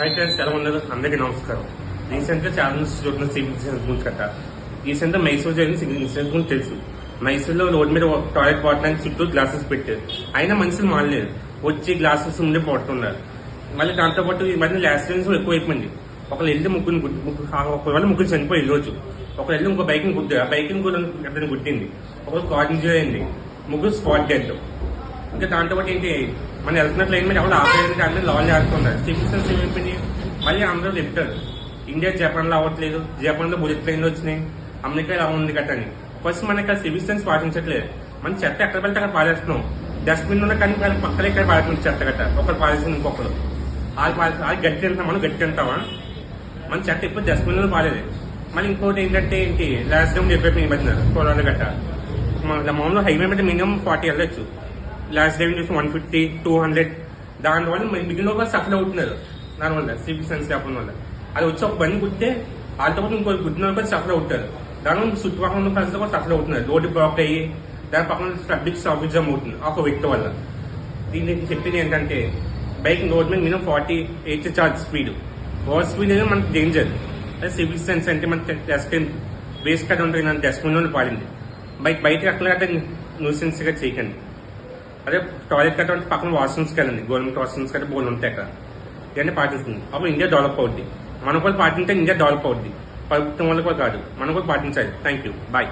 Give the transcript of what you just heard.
Hi friends, ఎలా ఉన్నారు? అందరికీ నమస్కారం. రీసెంట్ గా చాలా నుంచి చూస్తున్న సివిల్ ఇన్సూరెన్స్ గురించి కట్ట. రీసెంట్ గా మైసూర్ జరిగిన సివిల్ ఇన్సూరెన్స్ గురించి తెలుసు. మైసూర్ లో రోడ్ మీద టాయిలెట్ వాడడానికి చుట్టూ గ్లాసెస్ పెట్టారు. అయినా మనుషులు మారలేదు, వచ్చి గ్లాసెస్ ముందే పోతున్నారు. మళ్ళీ దాంతో పాటు ఈ మధ్య యాక్సిడెంట్స్ ఎక్కువైపోయింది. ఒకళ్ళు వెళ్ళి ఒకవేళ ముగ్గురు చనిపోయి రోజు ఒకళ్ళు వెళ్ళి ఇంకో బైక్ గుద్దారు. ఆ బైక్ కూడా ఎక్కడైనా గుద్దింది. ఒకరు కార్ ఇంజరీ అయింది, ముగ్గురు స్పాట్ డెడ్. ఇంకా దాంతో పాటు ఏంటి, మనం వెళ్తున్నట్లు లైన్ మీద ఎవరు ఆపేయాలంటే అందరూ లాల్ ఆడుతున్నారు. సివిల్ ఇన్సూరెన్స్ ఏమైపోయింది, మళ్ళీ అందరూ చెప్తారు ఇండియా జపాన్ లో అవ్వట్లేదు, జపాన్ లో బుల్లెట్ ట్రైన్లు వచ్చినాయి, అమెరికా ఇలా ఉంది గట్ట అని. ఫస్ట్ మనకి సివిల్ ఇన్సూరెన్స్ పాటించట్లేదు. మన చెత్త ఎక్కడ వెళ్తే అక్కడ పారేస్తున్నాం. డస్ట్బిన్ ఉన్న కానీ పక్కన ఇక్కడ పారేస్తున్నాం చెత్త గట్ట. ఒకరు పారేస్తుంది, ఇంకొకరు వాళ్ళు గట్టి తింటాం, మనం గట్టి తింటామా? మన చెత్త ఎప్పుడు డస్ట్బిన్ లో పారేది. మళ్ళీ ఇంకోటి ఏంటంటే ఏంటి, లాస్ట్ టైం చెప్పేది ఈ మధ్యన పొలాలు గట్ట మామూలు హైవే మీద మినిమం 40 వెళ్ళొచ్చు. లాస్ట్ టైం చూసి 150, 200. దానివల్ల మిగిలిన వాళ్ళు సఫర్ అవుతున్నారు. దానివల్ల సివిల్ ఇన్సూరెన్స్ లేకపోవడం వల్ల అది వచ్చి ఒక బండి గుద్దే వాళ్ళతో పాటు ఇంకో గుద్దిన కూడా సఫర్ అవుతారు. దానివల్ల చుట్టుపక్కల ఉన్న ప్రజలు కూడా సఫర్ అవుతున్నారు. రోడ్డు బ్లాక్ అయ్యి దాని పక్కన పబ్లిక్ ట్రాఫిక్ జామ్ అవుతుంది ఒక వ్యక్తి వల్ల. దీన్ని చెప్పింది ఏంటంటే బైక్ రోడ్ మీద minimum 40 charge speed. Over speed అనేది మనకి డేంజర్. అదే సివిల్ ఇన్సూరెన్స్ అంటే మనకి డస్ట్బిన్ వేస్ట్ కట్ ఉంటుంది, నన్ను డస్ట్బిన్ పాడింది. బయట ఎక్కడ న్యూసెన్స్ గా చేయకండి. అదే టాయిలెట్ కట్ట పక్కన వాష్రూమ్స్కి వెళ్ళండి. గవర్నమెంట్ వాష్రూమ్స్ కంటే బోర్డు ఉంటాయి అక్కడ. ఇవన్నీ పాటిస్తుంది. అప్పుడు ఇండియా డెవలప్ అవుద్ది. మనం కూడా పాటింటే ఇండియా డెవలప్ అవుద్ది. ప్రభుత్వం వల్ల కూడా కాదు, మనం కూడా పాటించాలి. Thank you, bye.